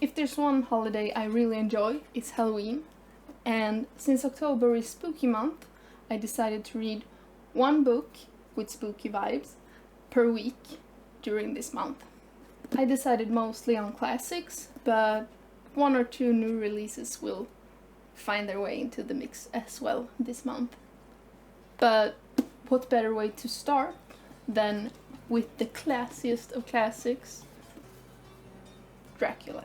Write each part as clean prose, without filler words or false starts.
If there's one holiday I really enjoy, it's Halloween. And since October is spooky month, I decided to read one book with spooky vibes per week during this month. I decided mostly on classics, but one or two new releases will find their way into the mix as well this month. But what better way to start than with the classiest of classics, Dracula.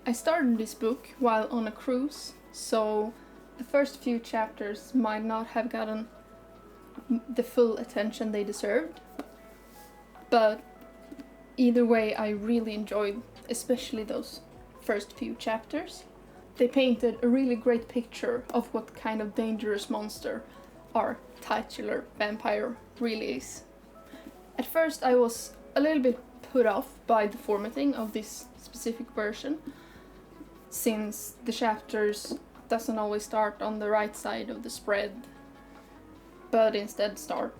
I started this book while on a cruise, so the first few chapters might not have gotten the full attention they deserved, but either way I really enjoyed especially those first few chapters. They painted a really great picture of what kind of dangerous monster our titular vampire really is. At first I was a little bit put off by the formatting of this specific version, since the chapters doesn't always start on the right side of the spread, but instead start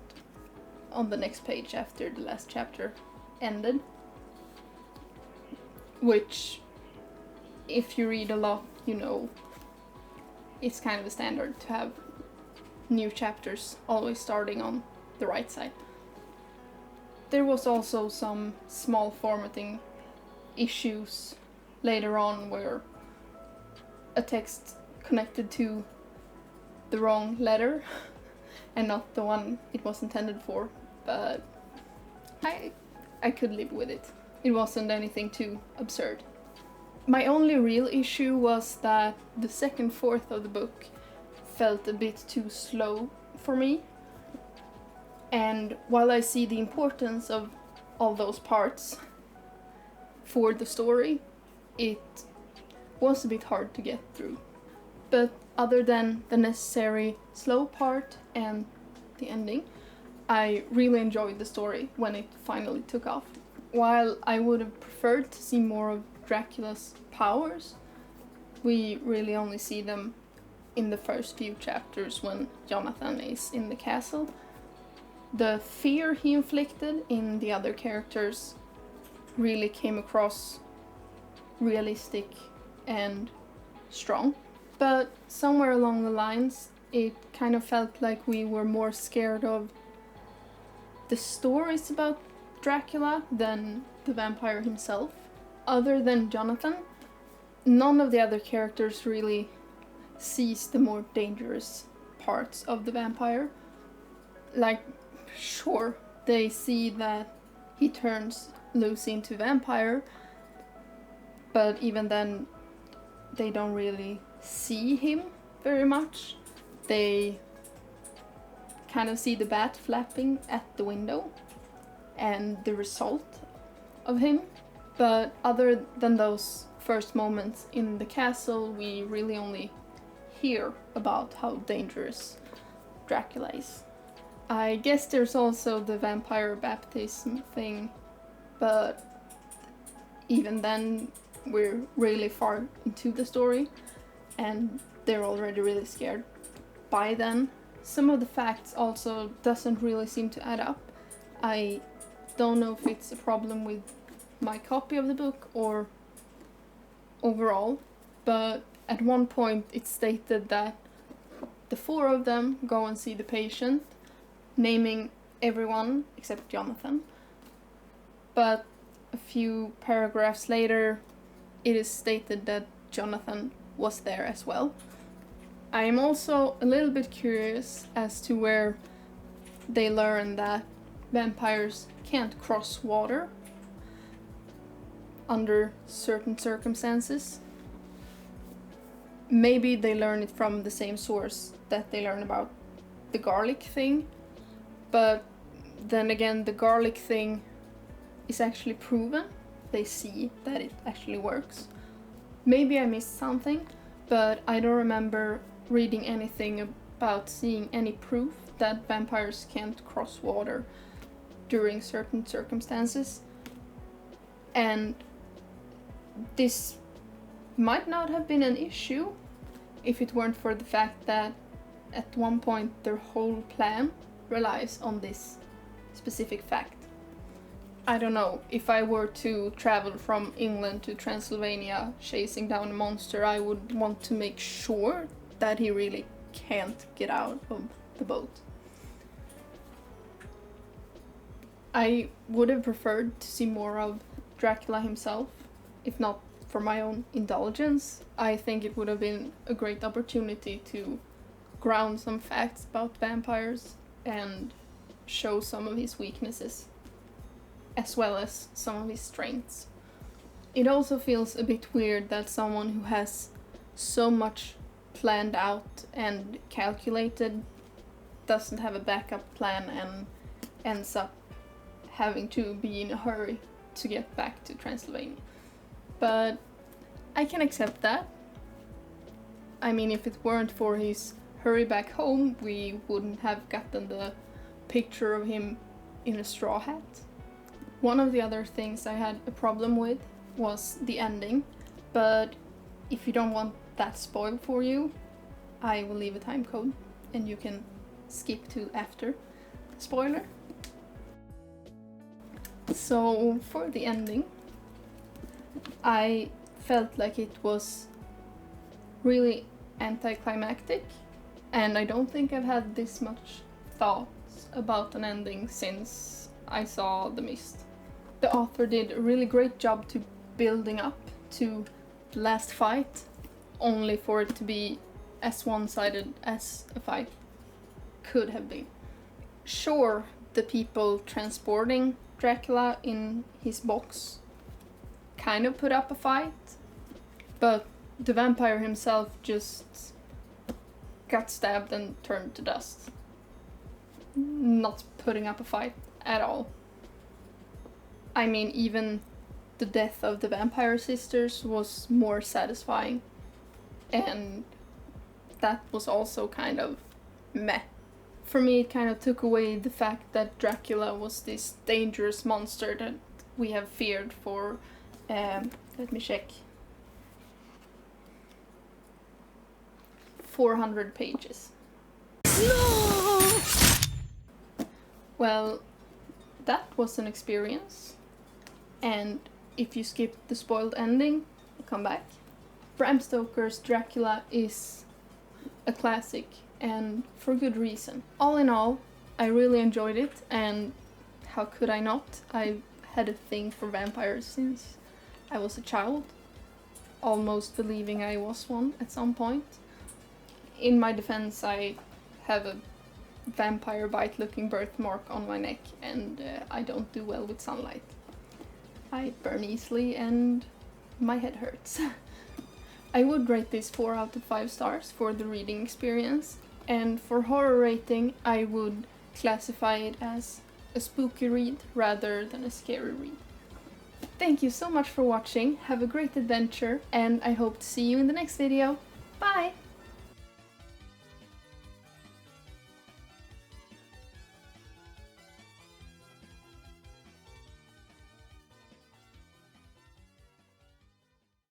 on the next page after the last chapter ended. Which, if you read a lot, you know, it's kind of a standard to have new chapters always starting on the right side. There was also some small formatting issues later on where a text connected to the wrong letter and not the one it was intended for, but I could live with it. It wasn't anything too absurd. My only real issue was that the second fourth of the book felt a bit too slow for me, and while I see the importance of all those parts for the story, it was a bit hard to get through. But other than the necessary slow part and the ending, I really enjoyed the story when it finally took off. While I would have preferred to see more of Dracula's powers, we really only see them in the first few chapters when Jonathan is in the castle. The fear he inflicted in the other characters really came across realistic and strong. But somewhere along the lines, it kind of felt like we were more scared of the stories about Dracula than the vampire himself. Other than Jonathan, none of the other characters really sees the more dangerous parts of the vampire. Like, sure, they see that he turns Lucy into vampire, but even then they don't really see him very much. They kind of see the bat flapping at the window and the result of him. But other than those first moments in the castle, we really only hear about how dangerous Dracula is. I guess there's also the vampire baptism thing, but even then we're really far into the story and they're already really scared by then. Some of the facts also doesn't really seem to add up. I don't know if it's a problem with my copy of the book or overall, but at one point it's stated that the four of them go and see the patient, naming everyone except Jonathan. But a few paragraphs later it is stated that Jonathan was there as well. I am also a little bit curious as to where they learn that vampires can't cross water under certain circumstances. Maybe they learn it from the same source that they learn about the garlic thing, but then again the garlic thing is actually proven. They see that it actually works. Maybe I missed something, but I don't remember reading anything about seeing any proof that vampires can't cross water during certain circumstances. And this might not have been an issue if it weren't for the fact that at one point their whole plan relies on this specific fact. I don't know, if I were to travel from England to Transylvania chasing down a monster, I would want to make sure that he really can't get out of the boat. I would have preferred to see more of Dracula himself, if not for my own indulgence. I think it would have been a great opportunity to ground some facts about vampires and show some of his weaknesses, as well as some of his strengths. It also feels a bit weird that someone who has so much planned out and calculated doesn't have a backup plan and ends up having to be in a hurry to get back to Transylvania. But I can accept that. I mean, if it weren't for his hurry back home, we wouldn't have gotten the picture of him in a straw hat. One of the other things I had a problem with was the ending, but if you don't want that spoiled for you, I will leave a time code and you can skip to after the spoiler. So for the ending, I felt like it was really anticlimactic, and I don't think I've had this much thoughts about an ending since I saw The Mist. The author did a really great job to building up to the last fight, only for it to be as one-sided as a fight could have been. Sure, the people transporting Dracula in his box kind of put up a fight, but the vampire himself just got stabbed and turned to dust. Not putting up a fight at all. I mean, even the death of the vampire sisters was more satisfying, and that was also kind of meh. For me, it kind of took away the fact that Dracula was this dangerous monster that we have feared for, let me check, 400 pages. No! Well, that was an experience, and if you skip the spoiled ending, come back. Bram Stoker's Dracula is a classic, and for good reason. All in all, I really enjoyed it, and how could I not? I've had a thing for vampires since I was a child, almost believing I was one at some point. In my defense, I have a vampire bite looking birthmark on my neck, and I don't do well with sunlight. I burn easily and my head hurts. I would rate this 4 out of 5 stars for the reading experience, and for horror rating I would classify it as a spooky read rather than a scary read. Thank you so much for watching, have a great adventure, and I hope to see you in the next video. Bye!